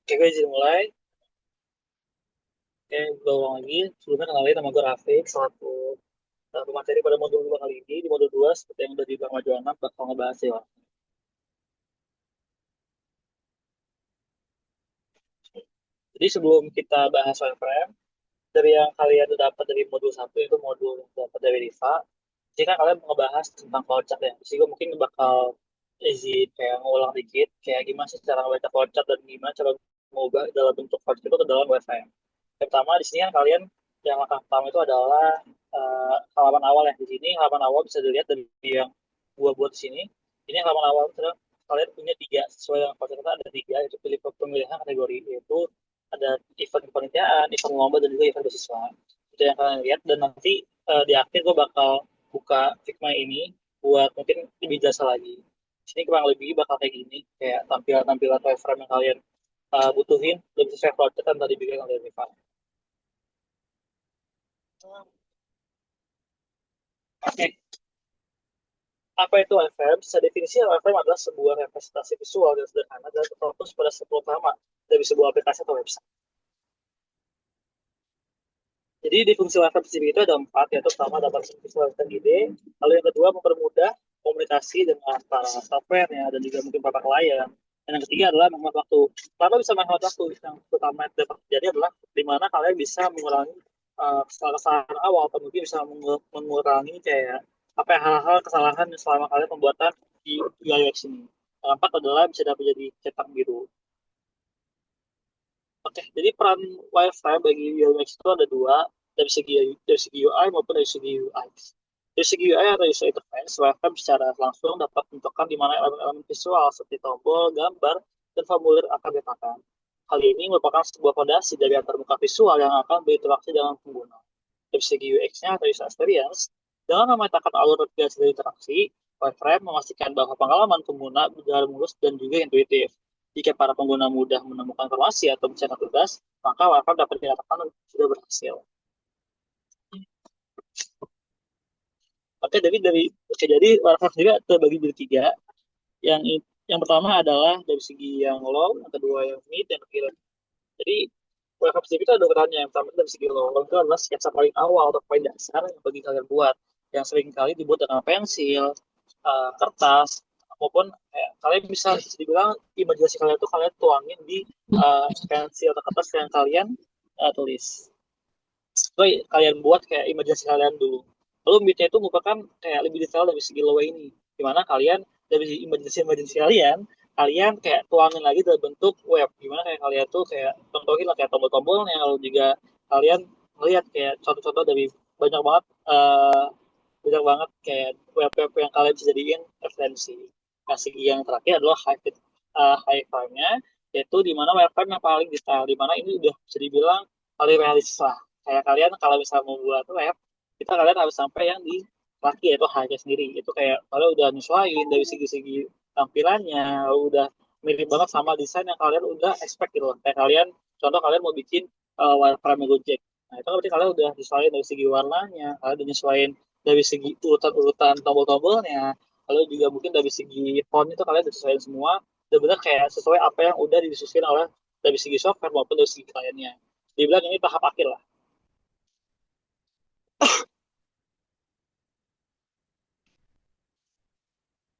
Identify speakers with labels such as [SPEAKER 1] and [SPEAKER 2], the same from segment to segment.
[SPEAKER 1] Oke, gue izin mulai. Oke, gue ulang lagi. Sebelumnya kenalin nama gue Rafiq, selaku pemateri pada modul 2 kali ini. Di modul 2 seperti yang udah dibilang Maju Anak, bakal ngebahas ya. Jadi sebelum kita bahas wireframe, dari yang kalian udah dapat dari modul 1, itu modul yang dapat dari Riva, jadi kan kalian mau ngebahas tentang flowchart ya. Jadi gue mungkin bakal izin kayak ngulang dikit, kayak gimana sih cara ngebaca flowchart dan gimana cara mengubah dalam bentuk flowchart itu ke dalam wireframe. Yang pertama di sini kan kalian yang langkah pertama itu adalah halaman awal ya. Di sini halaman awal bisa dilihat dari yang gua buat di sini. Ini halaman awal itu kalian punya tiga sesuai dengan konsep kita ada tiga itu pilih pemilihan kategori yaitu ada event kepanitiaan, event lomba dan juga event beasiswa. Itu yang kalian lihat dan nanti di akhir gue bakal buka Figma ini buat mungkin lebih jasa lagi. Di sini kurang lebih bakal kayak gini, kayak tampilan-tampilan wireframe yang kalian butuhin lebih sesuai project yang tadi bikin oleh Riva. Oke, apa itu wireframe? Secara definisi, wireframe adalah sebuah representasi visual yang sederhana dan terfokus pada sepuluh utama dari sebuah aplikasi atau website. Jadi di fungsi wireframe sendiri itu ada empat, yaitu pertama dapat visualisasi ide, lalu yang kedua mempermudah komunikasi dengan para software-nya dan juga mungkin para klien. Dan yang ketiga adalah menghemat waktu. Kenapa bisa menghemat waktu? Yang pertama yang dapat terjadi adalah di mana kalian bisa mengurangi kesalahan awal atau mungkin bisa mengurangi kayak apa ya, hal-hal kesalahan selama kalian pembuatan di UI ini. Yang keempat adalah bisa dapat jadi cetak biru. Oke, jadi peran wireframe bagi UX itu ada dua, dari segi UI maupun dari segi UX. Dari segi UI atau user interface, wireframe secara langsung dapat menentukan di mana elemen-elemen visual seperti tombol, gambar, dan formulir akan diletakkan. Hal ini merupakan sebuah fondasi dari antarmuka visual yang akan berinteraksi dengan pengguna. Dari segi UX-nya atau user experience, dengan memetakan alur navigasi dari interaksi, wireframe memastikan bahwa pengalaman pengguna berjalan mulus dan juga intuitif. Jika para pengguna mudah menemukan informasi atau mencetak tugas, maka WhatsApp dapat dikatakan sudah berhasil. Oke, jadi WhatsApp juga terbagi jadi tiga. Yang yang pertama adalah dari segi yang low, yang kedua yang mid, dan ketiga. Jadi WhatsApp sendiri itu ada ukurannya. Yang pertama dari segi low, low itu adalah sketsa paling awal atau paling dasar yang bagi kalian buat, yang sering kali dibuat dengan pensil, kertas, maupun kalian bisa dibilang imajinasi kalian tuh kalian tuangin di pensil atau kertas yang kalian tulis. So, kalian buat kayak imajinasi kalian dulu. Lalu midnya itu merupakan kayak lebih detail dari segi low ini. Dimana kalian dari imajinasi kalian, kalian kayak tuangin lagi dalam bentuk web. Gimana kayak kalian tuh kayak contohin lah kayak tombol-tombolnya, lalu juga kalian melihat kayak contoh-contoh dari banyak banget banyak banget kayak web-web yang kalian bisa jadiin referensi. Nah, segi yang terakhir adalah high frame-nya, yaitu di mana webcam yang paling detail, di mana ini udah bisa dibilang paling realistis lah. Kayak kalian kalau misalnya membuat web, kita kalian harus sampai yang di laki yaitu high sendiri. Itu kayak kalian udah nyesuaiin dari segi-segi tampilannya, udah mirip banget sama desain yang kalian udah expect gitu loh. Kayak kalian, contoh kalian mau bikin wireframe Gojek. Nah, itu kan berarti kalian udah nyesuaiin dari segi warnanya, kalian udah nyesuaiin dari segi urutan-urutan tombol-tombolnya, lalu juga mungkin dari segi font itu kalian udah sesuaiin semua, benar-benar kayak sesuai apa yang udah didiskusikan oleh dari segi software maupun dari segi kliennya. Dibilang ini tahap akhir lah.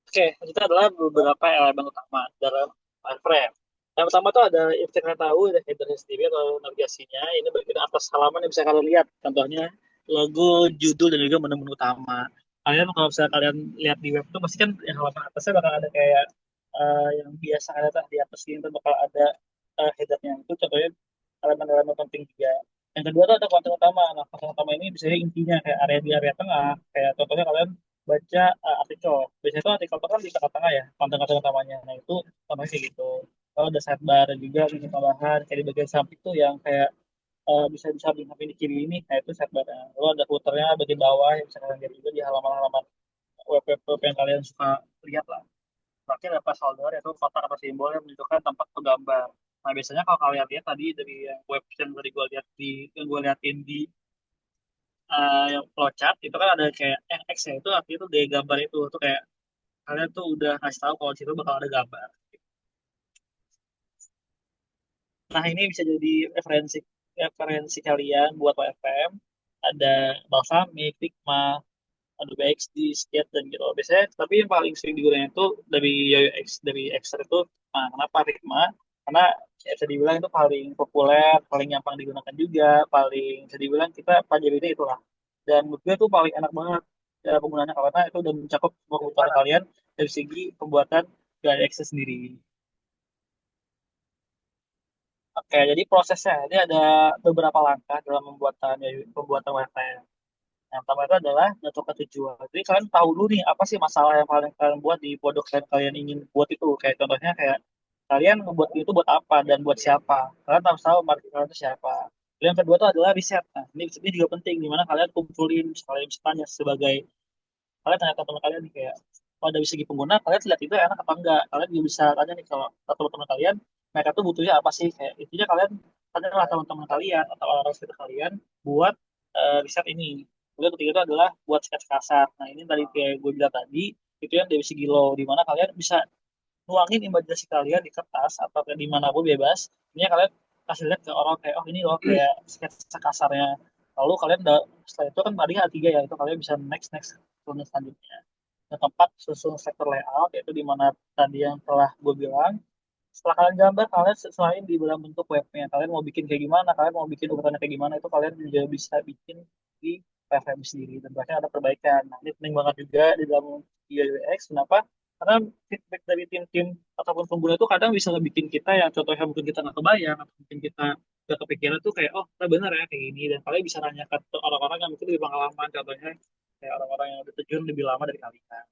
[SPEAKER 1] Oke, itu adalah beberapa elemen utama dalam wireframe. Yang pertama tuh ada yang bisa kalian tahu, ada headernya sendiri atau navigasinya. Ini bagian atas halaman yang bisa kalian lihat. Contohnya logo, judul, dan juga menu-menu utama. Kalian kalau misalnya kalian lihat di web itu pasti kan yang halaman atasnya bakal ada kayak yang biasa ada tuh di atas ini tuh bakal ada headernya. Itu contohnya elemen-elemen penting juga. Yang kedua tuh ada konten utama. Nah, konten utama ini bisa intinya kayak area di area tengah. Kayak contohnya kalian baca artikel. Biasanya itu artikel itu kan di tengah-tengah ya, konten-konten utamanya. Nah, itu sama kayak gitu. Kalau ada sidebar dan juga menu tambahan kayak di bagian samping tuh yang kayak bisa di samping samping di kiri ini, nah itu sidebarnya. Lalu ada footernya bagian bawah yang bisa kalian lihat juga di halaman-halaman web yang kalian suka lihat lah. Terakhir ada placeholder yaitu kotak atau simbol yang menunjukkan tempat penggambar. Nah, biasanya kalau kalian lihat tadi dari yang web yang tadi gue lihat yang gue liatin di yang flowchart itu kan ada kayak X ya, itu artinya itu dari gambar itu tuh kayak kalian tuh udah ngasih tahu kalau di situ bakal ada gambar. Nah, ini bisa jadi referensi referensi kalian buat WFM. Ada Balsamic, Figma, Adobe XD, Sketch, dan gitu. Biasanya, tapi yang paling sering digunakan itu dari UX, dari Extra itu, nah, kenapa Figma? Karena ya bisa dibilang itu paling populer, paling gampang digunakan juga, paling bisa dibilang kita pelajari itulah. Dan menurut gue itu paling enak banget cara penggunaannya karena itu udah mencakup semua kebutuhan kalian dari segi pembuatan UX sendiri. Oke, jadi prosesnya ini ada beberapa langkah dalam pembuatan website. Yang pertama itu adalah menentukan tujuan. Jadi kalian tahu dulu nih apa sih masalah yang paling kalian buat di produk yang kalian ingin buat itu. Kayak contohnya kayak kalian membuat itu buat apa dan buat siapa. Kalian harus tahu market kalian itu siapa. Lalu yang kedua itu adalah riset. Nah, ini juga penting di mana kalian kumpulin, kalian bisa tanya sebagai kalian tanya ke teman kalian nih kayak kalau dari segi pengguna kalian lihat itu enak apa enggak. Kalian juga bisa tanya nih kalau ke teman-teman kalian mereka tuh butuhnya apa sih kayak intinya kalian tanyalah teman-teman kalian atau orang-orang sekitar kalian buat riset ini. Kemudian ketiga itu adalah buat sketch kasar. Nah ini tadi kayak gue bilang tadi itu yang dari segi low di mana kalian bisa nuangin imajinasi kalian di kertas atau kayak dimanapun bebas. Ini kalian kasih lihat ke orang kayak oh ini loh kayak sketsa kasarnya. Lalu kalian udah setelah itu kan tadi A3 ya itu kalian bisa next next ke selanjutnya. Yang keempat susun sektor layout yaitu di mana tadi yang telah gue bilang. Setelah kalian gambar kalian selain di dalam bentuk webnya kalian mau bikin kayak gimana kalian mau bikin urutannya kayak gimana itu kalian juga bisa bikin di PFM sendiri dan bahkan ada perbaikan. Nah, ini penting banget juga di dalam UI UX. Kenapa? Karena feedback dari tim-tim ataupun pengguna itu kadang bisa bikin kita yang contohnya mungkin kita nggak kebayang atau mungkin kita nggak kepikiran tuh kayak oh kita benar ya kayak gini dan kalian bisa nanya ke orang-orang yang mungkin lebih pengalaman contohnya kayak orang-orang yang udah terjun lebih lama dari kalian.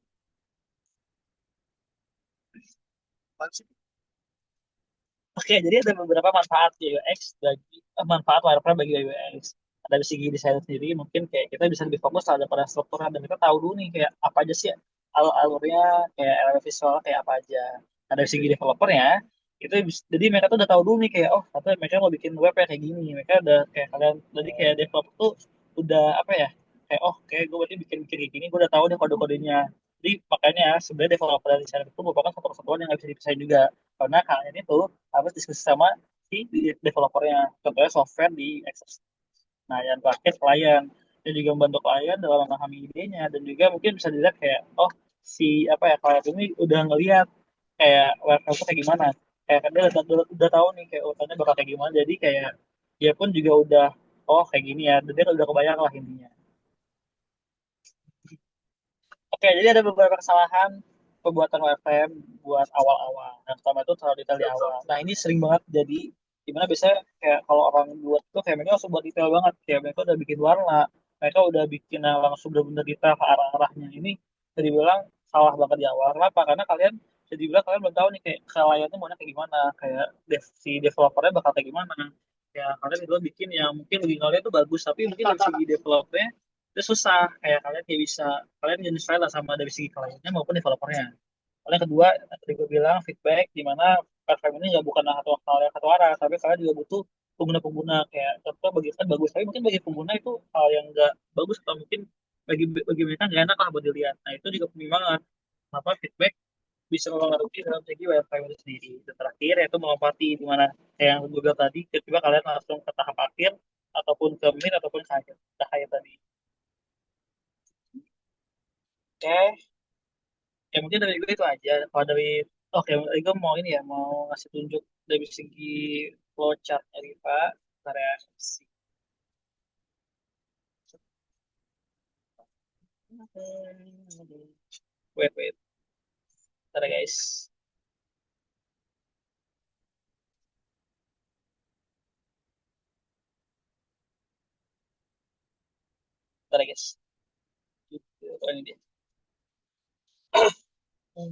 [SPEAKER 1] Oke, jadi ada beberapa manfaat UX bagi manfaat wireframe bagi UX. Dari segi desain sendiri mungkin kayak kita bisa lebih fokus pada pada strukturnya dan kita tahu dulu nih kayak apa aja sih alur-alurnya kayak elemen visual kayak apa aja. Nah, dari segi developernya itu jadi mereka tuh udah tahu dulu nih kayak oh ternyata mereka mau bikin web kayak gini. Mereka udah kayak kalian jadi kayak developer tuh udah apa ya kayak oh kayak gue berarti bikin bikin kayak gini gue udah tahu deh kode-kodenya. Jadi makanya sebenarnya developer dan desainer itu merupakan satu kesatuan yang nggak bisa dipisahin juga karena kalian itu harus diskusi sama si developernya, contohnya software di Access. Nah, yang terakhir klien, dia juga membantu klien dalam memahami idenya dan juga mungkin bisa dilihat kayak, oh si apa ya klien ini udah ngelihat kayak website itu kayak gimana, kayak kan dia udah tahu nih kayak urutannya bakal kayak gimana, jadi kayak dia pun juga udah oh kayak gini ya, dan dia udah kebayang lah intinya. Oke, jadi ada beberapa kesalahan pembuatan WFM buat awal-awal. Yang pertama itu terlalu detail di awal. Nah, ini sering banget jadi dimana biasanya kayak kalau orang buat tuh kayak mereka langsung buat detail banget. Kayak mereka udah bikin warna, mereka udah bikin yang langsung bener-bener detail ke arah-arahnya. Ini bisa dibilang salah banget di awal. Kenapa? Karena kalian bisa dibilang kalian belum tahu nih kayak kelayannya mau kayak gimana, kayak si developernya bakal kayak gimana. Ya kalian itu bikin yang mungkin bagi kalian tuh bagus, tapi mungkin dari segi developernya itu susah kayak kalian kayak bisa kalian nyesuaikan lah sama dari segi kliennya maupun developernya. Lalu yang kedua tadi gue bilang feedback di mana platform ini nggak bukan satu hal yang satu arah tapi kalian juga butuh pengguna-pengguna kayak contoh bagi kan bagus tapi mungkin bagi pengguna itu hal yang nggak bagus atau mungkin bagi mereka nggak enak lah buat dilihat. Nah itu juga penting banget apa feedback bisa mempengaruhi dalam segi website itu sendiri. Dan terakhir yaitu melompat di mana kayak yang gue bilang tadi ketika kalian langsung ke tahap akhir ataupun ke mid ataupun ke akhir tadi. Oke, ya mungkin dari gue itu aja. Kalau dari oke, dari gue mau ini ya, mau ngasih tunjuk dari segi flowchart-nya Riva, area sih. Wait, wait, bentar ya, guys. Bentar ya, guys. Gitu, ini dia. Hmm.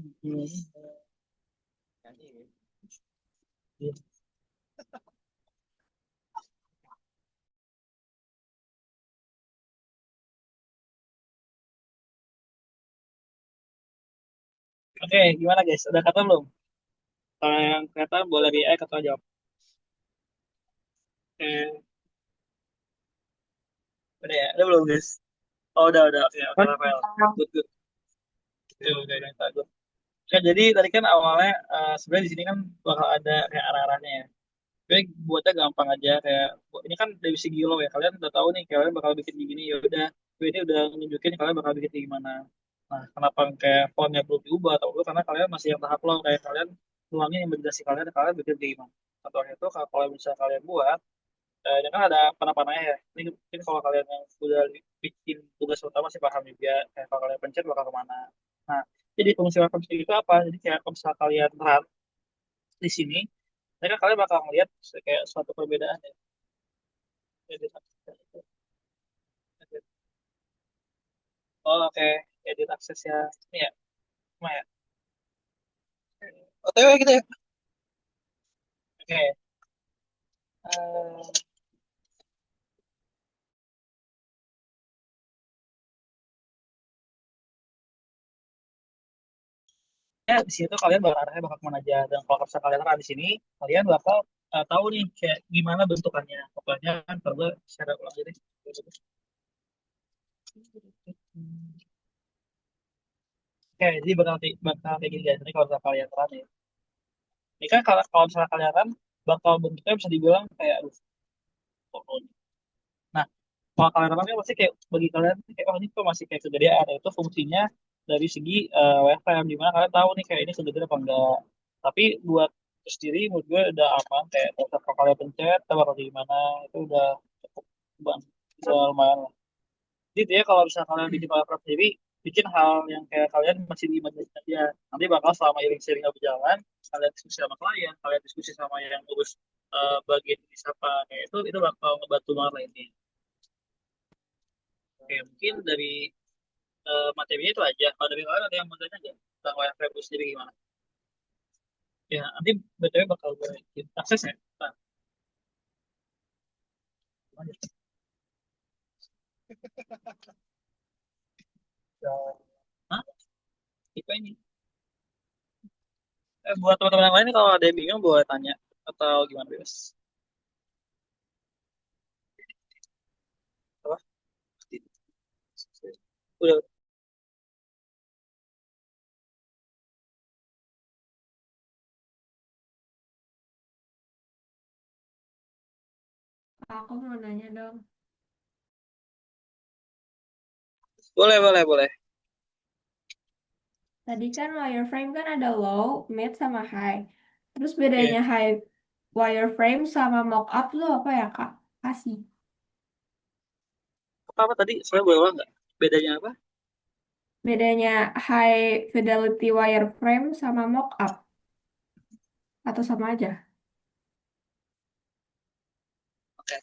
[SPEAKER 1] Oke, gimana guys? Udah kata belum? Kalau yang kata boleh react atau jawab. Oke, udah ya? Udah belum guys? Oh, udah. Oke, oke, Rafael. Good, good. Udah, good. Ya, jadi tadi kan awalnya sebenarnya di sini kan bakal ada kayak arah-arahnya ya. Tapi buatnya gampang aja kayak ini kan dari segi lo ya kalian udah tahu nih kalian bakal bikin gini ya udah ini udah nunjukin kalian bakal bikin kayak gimana. Nah kenapa kayak fontnya belum diubah atau belum karena kalian masih yang tahap lo kayak kalian tuangin imajinasi kalian bikin kayak gimana. Contohnya itu kalau bisa kalian buat ini kan ada panah-panahnya ya. Ini mungkin kalau kalian yang udah bikin tugas utama sih paham juga kayak kalau kalian pencet bakal kemana. Nah jadi fungsi welcome itu apa? Jadi kayak kalau misalnya kalian run di sini mereka kalian bakal ngeliat kayak suatu perbedaan ya. Edit akses. Oh, oke. Edit akses ya. Ini ya. Cuma ya. OTW gitu ya. Oke. Eh, ya di situ kalian bakal arahnya bakal kemana aja. Dan kalau misalnya kalian arah di sini, kalian bakal tahu nih kayak gimana bentukannya. Pokoknya kan kalau gue share ulang jadi. Oke, jadi bakal kayak gini guys. Ini kalau misalnya kalian run ya. Ini kan kalau misalnya kalian run, bakal bentuknya bisa dibilang kayak aduh, kok nah, kalau kalian kan pasti kayak bagi kalian kayak oh ini kok masih kayak kegedean. Nah, itu fungsinya dari segi wireframe di mana kalian tahu nih kayak ini kegedean apa enggak. Tapi buat itu sendiri menurut gue udah aman kayak kalau kalian pencet atau bakal gimana itu udah cukup bang bisa lumayan lah. Jadi ya kalau misalnya kalian bikin wireframe sendiri bikin hal yang kayak kalian masih di imajinasi aja. Nanti bakal selama sharing berjalan kalian diskusi sama klien, kalian diskusi sama yang urus bagian ini siapa kayak itu bakal ngebantu banget lah ini. Oke, mungkin dari materinya itu aja. Kalau dari kalian ada yang mau tanya nggak tentang wireframe itu sendiri gimana? Ya, nanti BTW bakal gue akses ya. Nah, gimana ya? Hah? Itu ini. Buat teman-teman yang lain kalau ada yang bingung boleh tanya atau gimana bebas. Apa? Udah.
[SPEAKER 2] Aku mau nanya dong.
[SPEAKER 1] Boleh, boleh, boleh.
[SPEAKER 2] Tadi kan wireframe kan ada low, mid, sama high. Terus
[SPEAKER 1] Oke.
[SPEAKER 2] bedanya high wireframe sama mockup tuh apa ya, Kak? Kasih.
[SPEAKER 1] Apa tadi? Saya boleh ulang nggak? Bedanya apa?
[SPEAKER 2] Bedanya high fidelity wireframe sama mockup. Atau sama aja?
[SPEAKER 1] Oke.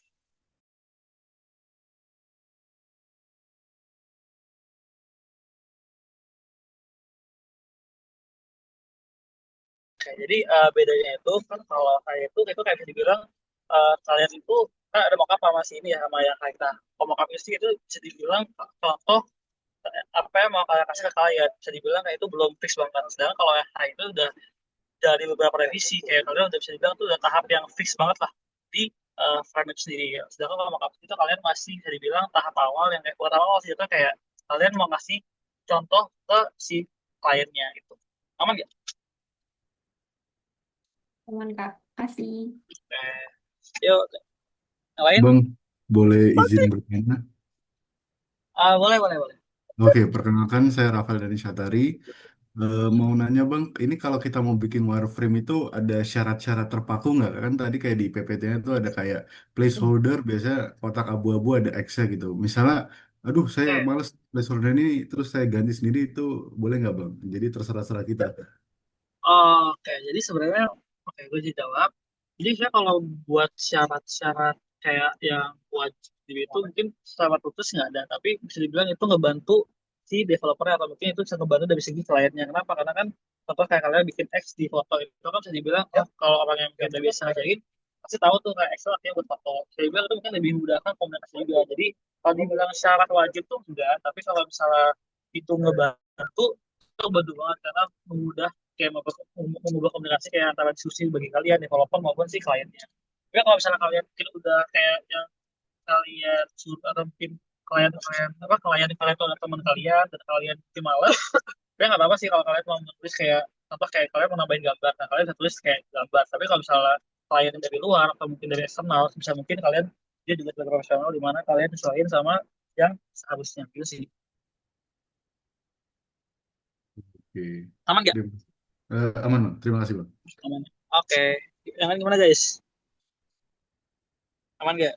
[SPEAKER 1] Oke, jadi bedanya itu kan kalau saya itu kayak bisa dibilang kalian itu kan ada mockup sama si ini ya sama yang kayak kita. Kalau mockup itu bisa dibilang contoh apa yang mau kalian kasih ke klien bisa dibilang kayak itu belum fix banget sedangkan kalau yang high itu udah dari beberapa revisi kayak kalian udah bisa dibilang itu udah tahap yang fix banget lah di frame itu sendiri ya. Sedangkan kalau mockup itu kalian masih bisa dibilang tahap awal yang kayak buat awal sih itu kayak kalian mau ngasih contoh ke si kliennya gitu aman nggak?
[SPEAKER 2] Teman Kak, kasih.
[SPEAKER 1] Eh, yuk yang lain.
[SPEAKER 3] Bang, boleh izin bertanya?
[SPEAKER 1] Boleh boleh boleh.
[SPEAKER 3] Oke, perkenalkan saya Rafael dari Syatari. Mau nanya Bang, ini kalau kita mau bikin wireframe itu ada syarat-syarat terpaku nggak? Kan tadi kayak di PPT-nya itu ada kayak placeholder, biasanya kotak abu-abu ada X-nya gitu. Misalnya, aduh saya
[SPEAKER 1] Oke.
[SPEAKER 3] males placeholder ini, terus saya ganti sendiri itu boleh nggak Bang? Jadi terserah-serah kita.
[SPEAKER 1] Oke, jadi sebenarnya oke gue sih jawab. Jadi saya kalau buat syarat-syarat kayak yang wajib itu mungkin syarat putus nggak ada, tapi bisa dibilang itu ngebantu si developer atau mungkin itu bisa ngebantu dari segi kliennya. Kenapa? Karena kan contoh kayak kalian bikin X di foto itu kan bisa dibilang ya kalau orang yang mungkin udah biasa ngajarin pasti tahu tuh kayak Excel artinya buat foto. Saya bilang itu mungkin lebih memudahkan komunikasi juga. Jadi kalau dibilang syarat wajib tuh enggak, tapi kalau misalnya itu ngebantu itu ngebantu banget karena memudah kayak mengubah komunikasi kayak antara diskusi bagi kalian developer maupun si kliennya. Tapi kalau misalnya kalian mungkin udah kayak yang kalian suruh atau mungkin klien kalian itu adalah teman kalian dan kalian mungkin malas, ya nggak apa-apa sih kalau kalian mau menulis kayak apa kayak kalian mau nambahin gambar, nah kalian bisa tulis kayak gambar. Tapi kalau misalnya klien dari luar atau mungkin dari eksternal, bisa mungkin kalian dia juga sebagai profesional di mana kalian sesuaiin sama yang seharusnya gitu sih.
[SPEAKER 3] Oke.
[SPEAKER 1] Aman nggak?
[SPEAKER 3] Terima, aman, Bang. Terima kasih, Bang.
[SPEAKER 1] Aman. Oke. Yang lain gimana guys? Aman nggak?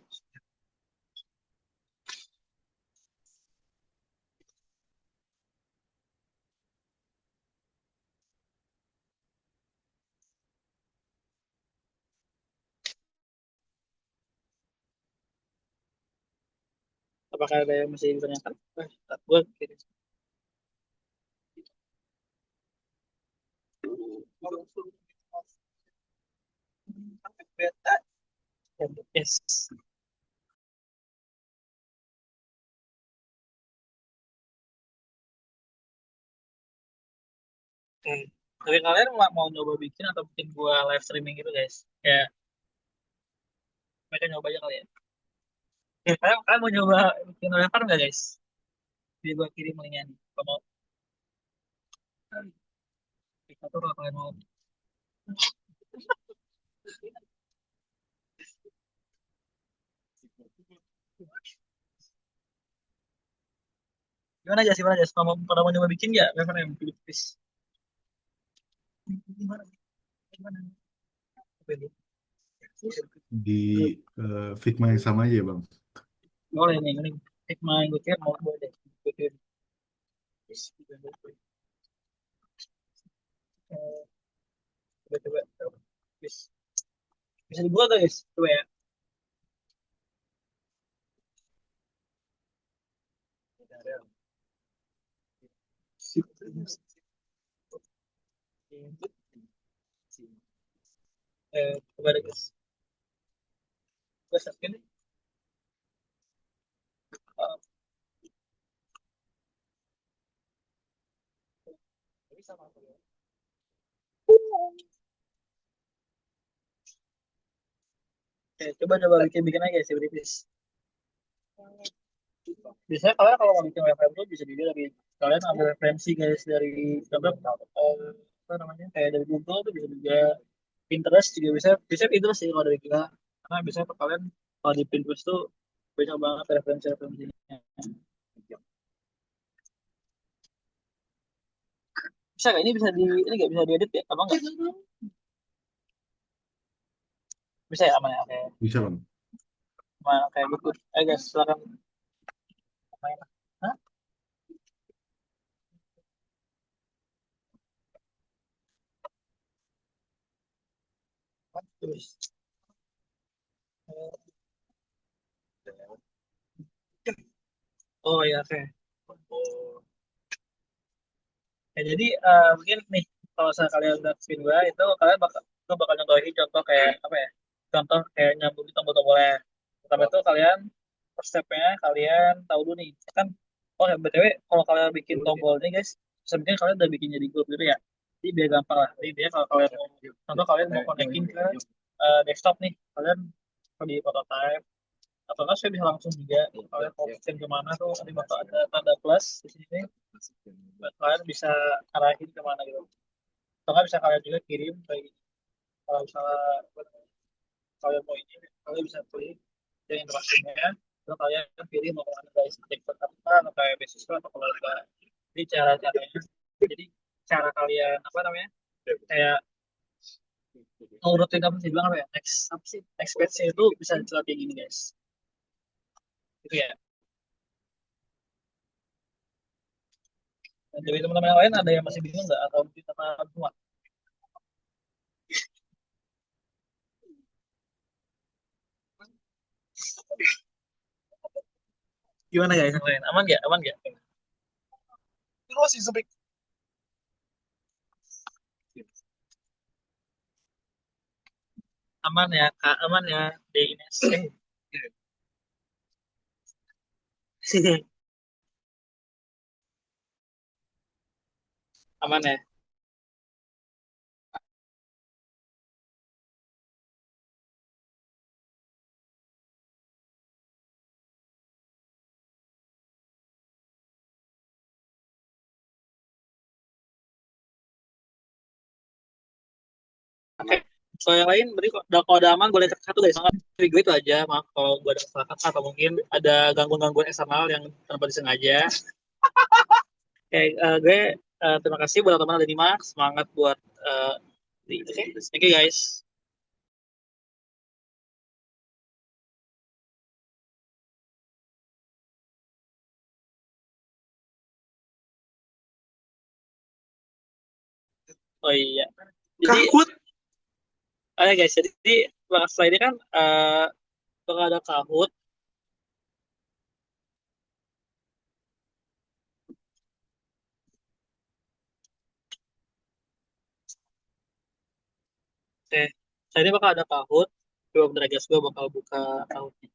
[SPEAKER 1] Apakah ada yang masih ditanyakan? Gue kirim. Yes. Oke. Tapi kalian mau nyoba bikin atau bikin gua live streaming gitu guys? Kayak mereka nyoba aja kali ya. Kalian mau nyoba bikin live nggak guys? Jadi gua kirim linknya nih. Kalau mau, kita tuh kalau kalian mau. Gimana guys? Gimana guys? Kalau mau nyoba bikin nggak? Live stream, please. Gimana? Gimana? Apa ini?
[SPEAKER 3] Di Figma yang sama aja ya, Bang.
[SPEAKER 1] Boleh nih, ini. Hikmah yang gue kirim mau boleh. Gue kirim. Eh, coba. Bis. Bisa dibuat guys? Coba ya. Coba deh guys. Gue share ini. Eh, bisa masuk ya. Oke, coba bikin bikin aja sih, Britis. Biasanya kalian kalau mau bikin website itu bisa juga dari kalian ambil referensi guys dari contoh apa namanya kayak dari Google tuh bisa juga Pinterest juga bisa Pinterest sih kalau dari kita karena biasanya tuh kalian kalau di Pinterest tuh banyak banget referensinya. Bisa nggak ini bisa di ini nggak bisa diedit ya? Apa nggak? Bisa ya aman ya? Oke,
[SPEAKER 3] Bisa, Bang.
[SPEAKER 1] aman kayak gitu. Guys silakan main. Hah? Terus. Oh ya oke. Oh. Ya, jadi mungkin nih kalau saya kalian udah kedua itu kalian bakal nyontohin contoh kayak apa ya? Contoh kayak nyambung di tombol-tombolnya. Pertama itu kalian first step-nya kalian tahu dulu nih kan oh ya BTW kalau kalian bikin tombol nih guys sebenarnya kalian udah bikin jadi grup gitu ya. Jadi biar gampang lah. Jadi dia kalau kalian mau contoh kalian mau connecting ke desktop nih kalian di prototype atau enggak saya bisa langsung juga kalian mau pesen kemana tuh nanti bakal ada tanda plus di sini buat kalian bisa arahin kemana gitu atau nggak bisa kalian juga kirim kayak gini. Kalau misalnya kalian mau ini kalian bisa pilih yang interaksinya terus kalian pilih mau kemana guys ikut apa atau kayak beasiswa atau keluarga jadi cara-caranya jadi cara kalian apa namanya kayak ngurutin apa sih bilang apa ya next apa sih next page itu bisa dicelat kayak gini guys gitu ya. Dan dari teman-teman yang lain ada yang masih bingung nggak atau mungkin sama semua? Gimana guys yang lain? Aman nggak? Aman nggak? Terus sih sebik. Aman ya kak, aman ya di Ines. Aman ya. Oke. Kalau yang lain berarti kalau ada aman boleh satu guys, sangat gue itu aja. Maaf kalau gue ada kesalahan atau mungkin ada gangguan-gangguan eksternal yang tanpa disengaja. Oke, gue terima kasih buat teman-teman ada lima, semangat buat oke, thank you guys. Oh iya, jadi
[SPEAKER 4] Kahoot.
[SPEAKER 1] oke guys, jadi setelah ini kan bakal ada Kahoot. Oke, saya ini bakal ada Kahoot. Coba bentar guys, gue bakal buka Kahootnya.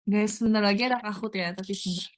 [SPEAKER 2] Guys, sebentar lagi ada Kahoot ya, tapi sebentar.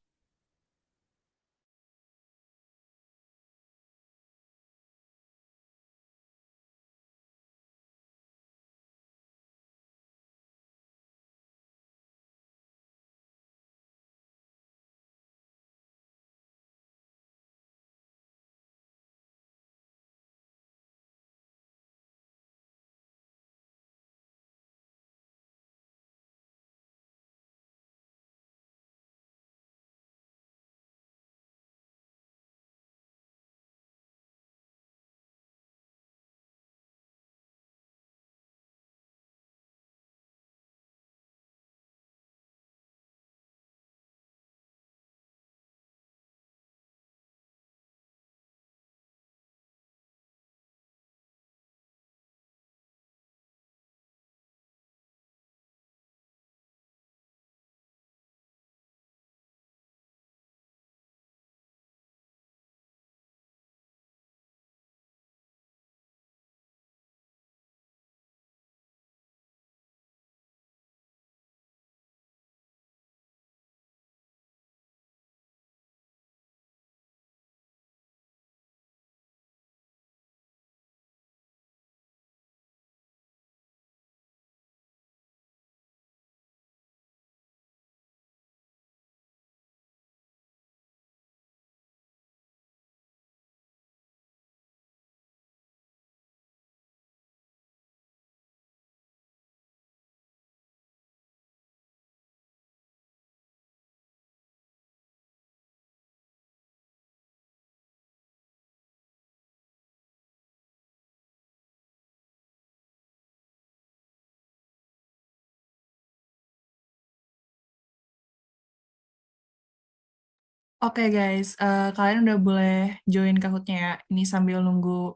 [SPEAKER 2] Oke guys, kalian udah boleh join Kahootnya ya. Ini sambil nunggu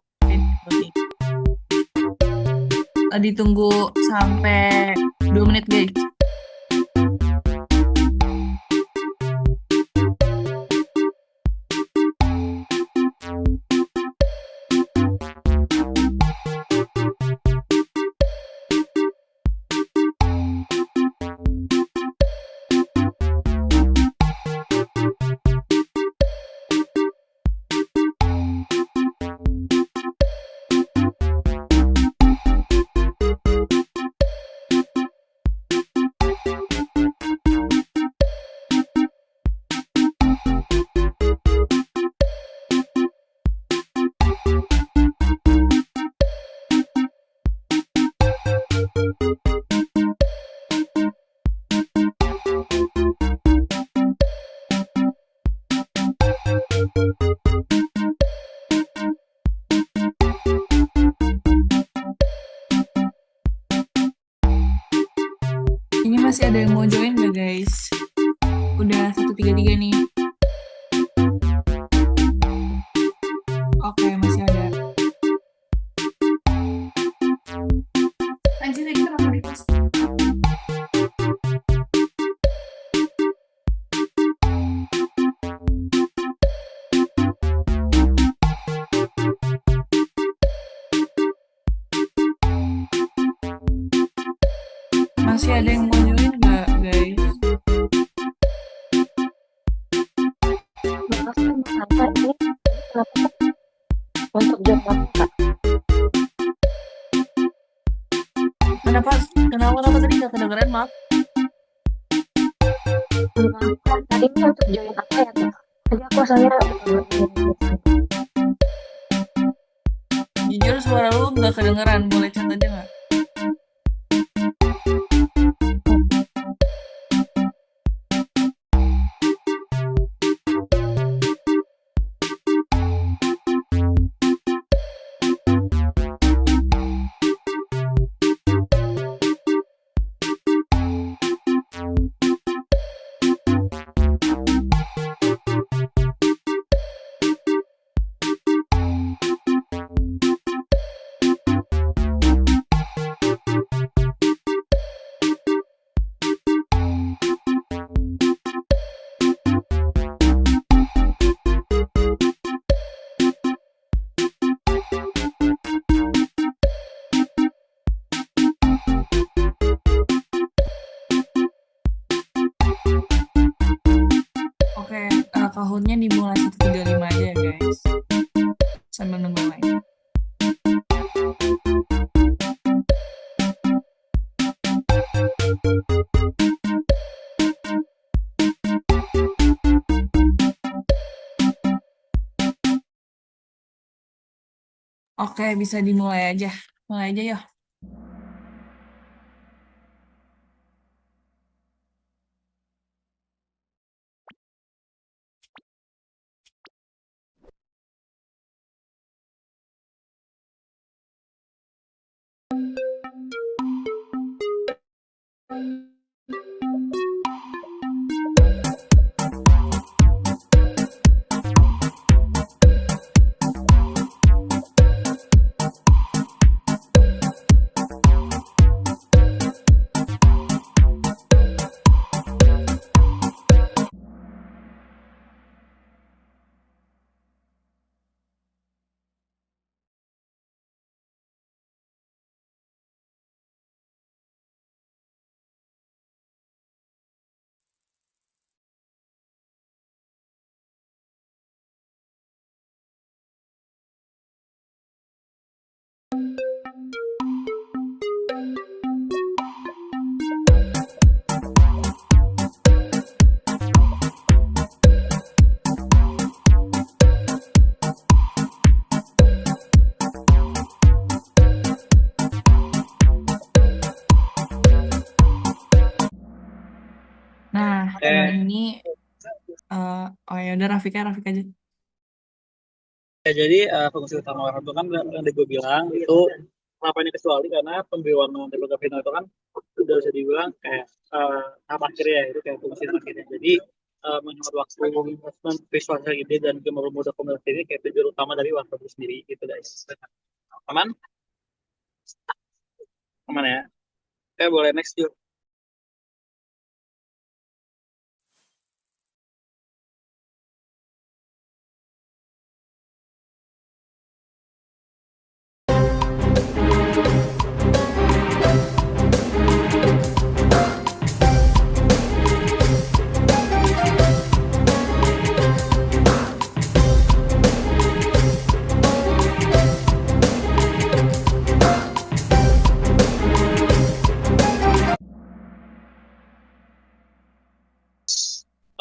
[SPEAKER 2] ditunggu sampai 2 menit guys. masih ada yang mau join nggak guys? Udah 133 nih. Oke, masih ada. Anjir, tadi kenapa request? Masih ada yang mau join nggak guys?
[SPEAKER 4] Makasih Mas Hanta, ini kenapa untuk job Kak?
[SPEAKER 2] Kenapa tadi nggak kedengeran, maaf?
[SPEAKER 4] Tadi ini untuk join apa ya Kak? Tadi aku asalnya
[SPEAKER 2] Jujur suara lu nggak kedengeran, boleh chat aja nggak? Oke, Kahootnya dimulai 135 aja ya guys. Sambil nunggu lain. Oke, bisa dimulai aja. Mulai aja ya. Nah, yang ini oh ya udah Rafika aja.
[SPEAKER 1] Ya, jadi fungsi utama warna itu kan yang tadi gue bilang itu kenapa ini kecuali karena pemberwarnaan dari final itu kan udah bisa dibilang kayak tahap akhirnya ya, itu kayak fungsi terakhirnya. Jadi menghemat waktu, visualisasi ide dan mempermudah komunikasi ini kayak tujuan utama dari warna itu sendiri gitu guys. Aman? Aman ya? Oke, boleh next yuk.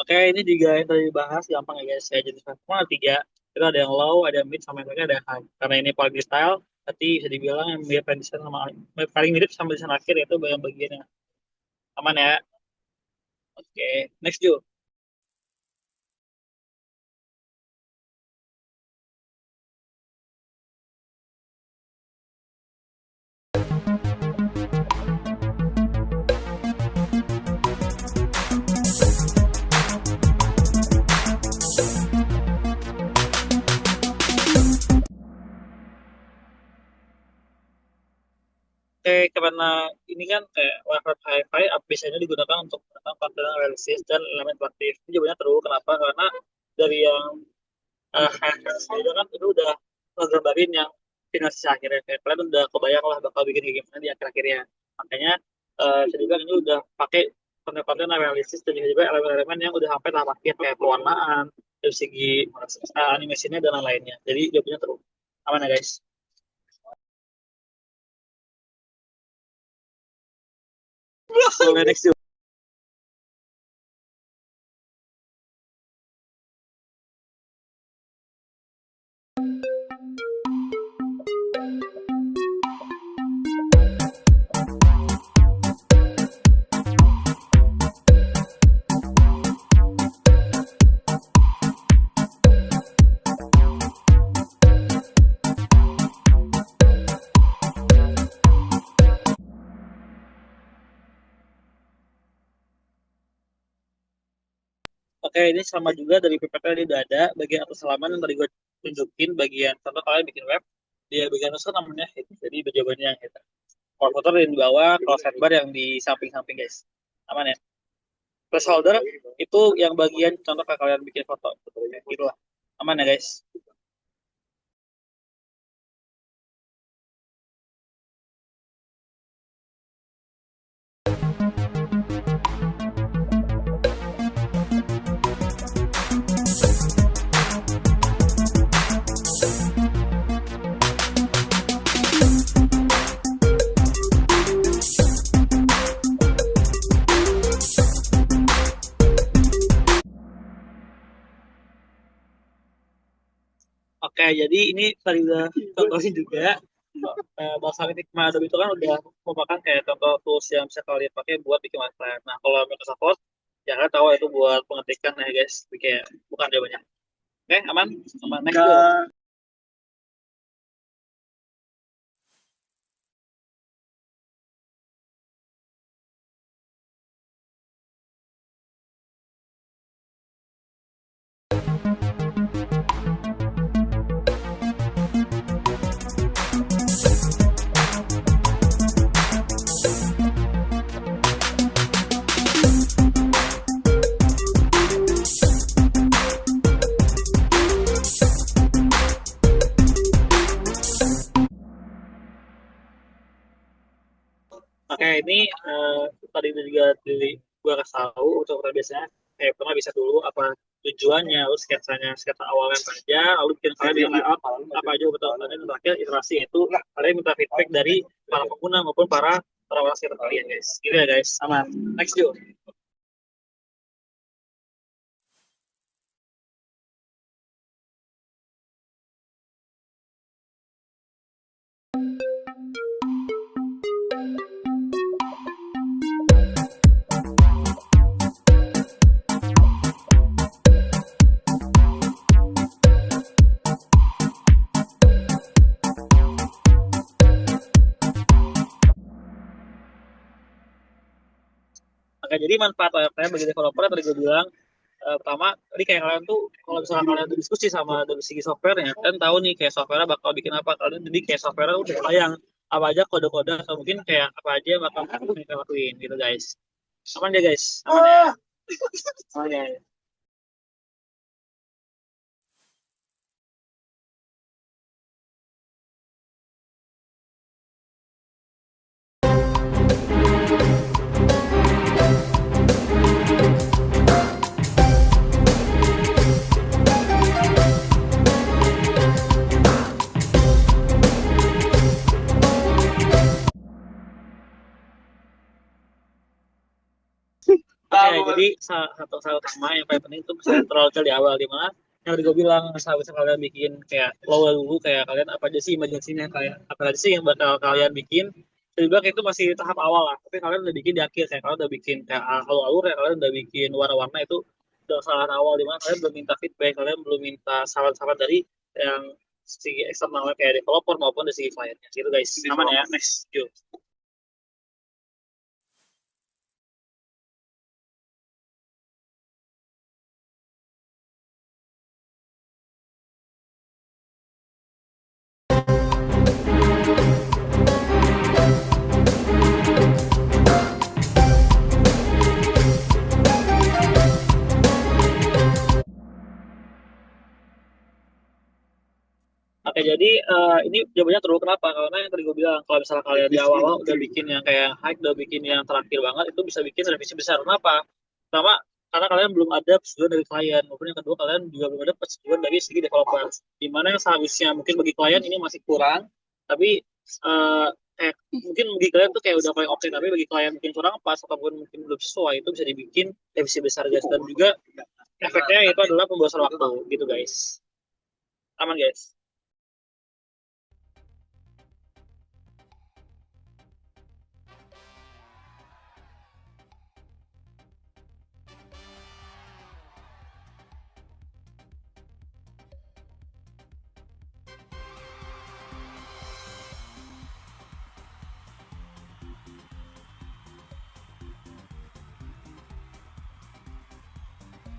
[SPEAKER 1] Oke, ini juga yang tadi dibahas gampang ya guys. Ya, jadi semua ada tiga. Itu ada yang low, ada yang mid, sama yang terakhir ada yang high. Karena ini quality style, berarti bisa dibilang yang mirip desain sama paling mirip sama desain akhir yaitu bagian-bagian yang aman ya. Oke, next Ju. karena ini kan kayak wireframe hi-fi biasanya digunakan untuk menggunakan konten analisis dan elemen interaktif. Ini jawabannya true. Kenapa? Karena dari yang itu kan itu udah ngegambarin yang finalisasi akhirnya. Kayak kalian udah kebayang lah bakal bikin kayak gimana di akhir-akhirnya. Makanya saya juga ini udah pakai konten-konten analisis dan juga elemen-elemen yang udah sampai tahap akhir kayak pewarnaan, dari segi animasinya dan lain-lainnya. Jadi jawabannya true. Aman ya guys? Boleh next yuk. Oke, ini sama juga dari PPT tadi udah ada bagian atas halaman yang tadi gue tunjukin bagian contoh kalian bikin web di bagian atas kan namanya head. Jadi jawabannya yang head. Kalau footer yang di bawah, kalau sidebar yang di samping-samping guys. Aman ya? Placeholder itu yang bagian contoh kalau kalian bikin foto. Gitu lah. Aman ya guys? Oke, jadi ini tadi udah contohin juga. Bahasa Figma Adobe itu kan udah merupakan kayak contoh tools yang bisa kalian pakai buat bikin website. Nah, kalau Microsoft Word, ya kalian tahu itu buat pengetikan ya guys. Kayak bukan jawabannya. Oke, aman? Aman. Next dulu. Oke, ini tadi juga gue kasih tahu untuk biasanya pertama bisa dulu apa tujuannya, lalu sketsa awalnya apa aja, lalu bikin kalian bikin layout apa aja betul. Dan terakhir iterasi itu kalian minta feedback dari para pengguna maupun para perawat sekitar kalian guys. Gitu ya guys, aman. Next yuk. Oke, jadi manfaat wireframe bagi developer tadi gue bilang pertama, tadi kayak kalian tuh kalau misalnya kalian tuh diskusi sama dari segi softwarenya, kalian tahu nih kayak software bakal bikin apa, kalian jadi kayak software udah bayang apa aja kode-kode atau mungkin kayak apa aja yang bakal kita lakuin gitu guys. Aman ya guys? Aman ya? Aman ya? Oke, jadi satu utama yang paling penting itu misalnya terlalu di awal di mana yang tadi gue bilang seharusnya kalian bikin kayak low dulu kayak kalian apa aja sih imajinasinya kayak apa aja sih yang bakal kalian bikin. Jadi bilang itu masih tahap awal lah, tapi kalian udah bikin di akhir kayak kalian udah bikin kayak alur ya kalian udah bikin warna-warna itu udah salah awal di mana kalian belum minta feedback, kalian belum minta saran-saran dari yang segi eksternal kayak developer maupun dari segi kliennya. Gitu guys, aman ya? Next, yuk. ini jawabannya terlalu kenapa? Karena yang tadi gue bilang, kalau misalnya kalian di awal udah bikin yang kayak high, udah bikin yang terakhir banget, itu bisa bikin revisi besar. Kenapa? Pertama, karena kalian belum ada persetujuan dari klien. Maupun yang kedua, kalian juga belum ada persetujuan dari segi developer. Di mana yang seharusnya mungkin bagi klien ini masih kurang, tapi eh mungkin bagi klien tuh kayak udah paling oke, tapi bagi klien mungkin kurang pas ataupun mungkin belum sesuai, itu bisa dibikin revisi besar guys. Dan juga efeknya itu adalah pembosan waktu gitu guys. Aman guys.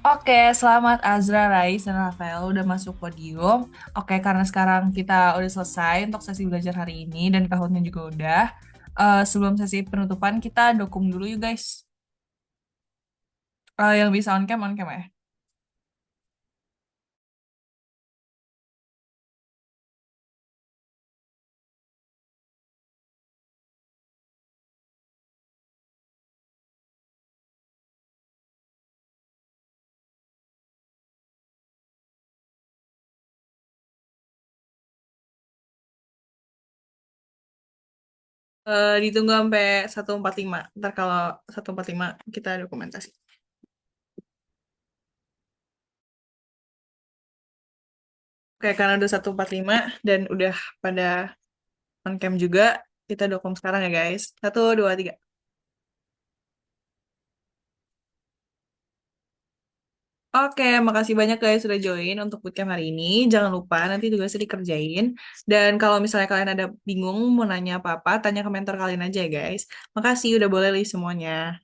[SPEAKER 2] Oke, selamat Azra, Rais, dan Rafael udah masuk podium. Oke, karena sekarang kita udah selesai untuk sesi belajar hari ini dan Kahootnya juga udah. Sebelum sesi penutupan, kita dokum dulu yuk guys. Yang bisa on cam ya. Ditunggu sampai 145. Ntar kalau 145 kita dokumentasi. Oke, karena udah 145 dan udah pada on cam juga, kita dokum sekarang ya guys. 1, 2, 3. Oke, makasih banyak guys sudah join untuk bootcamp hari ini. Jangan lupa nanti tugasnya dikerjain. Dan kalau misalnya kalian ada bingung mau nanya apa-apa, tanya ke mentor kalian aja ya guys. Makasih udah boleh list semuanya.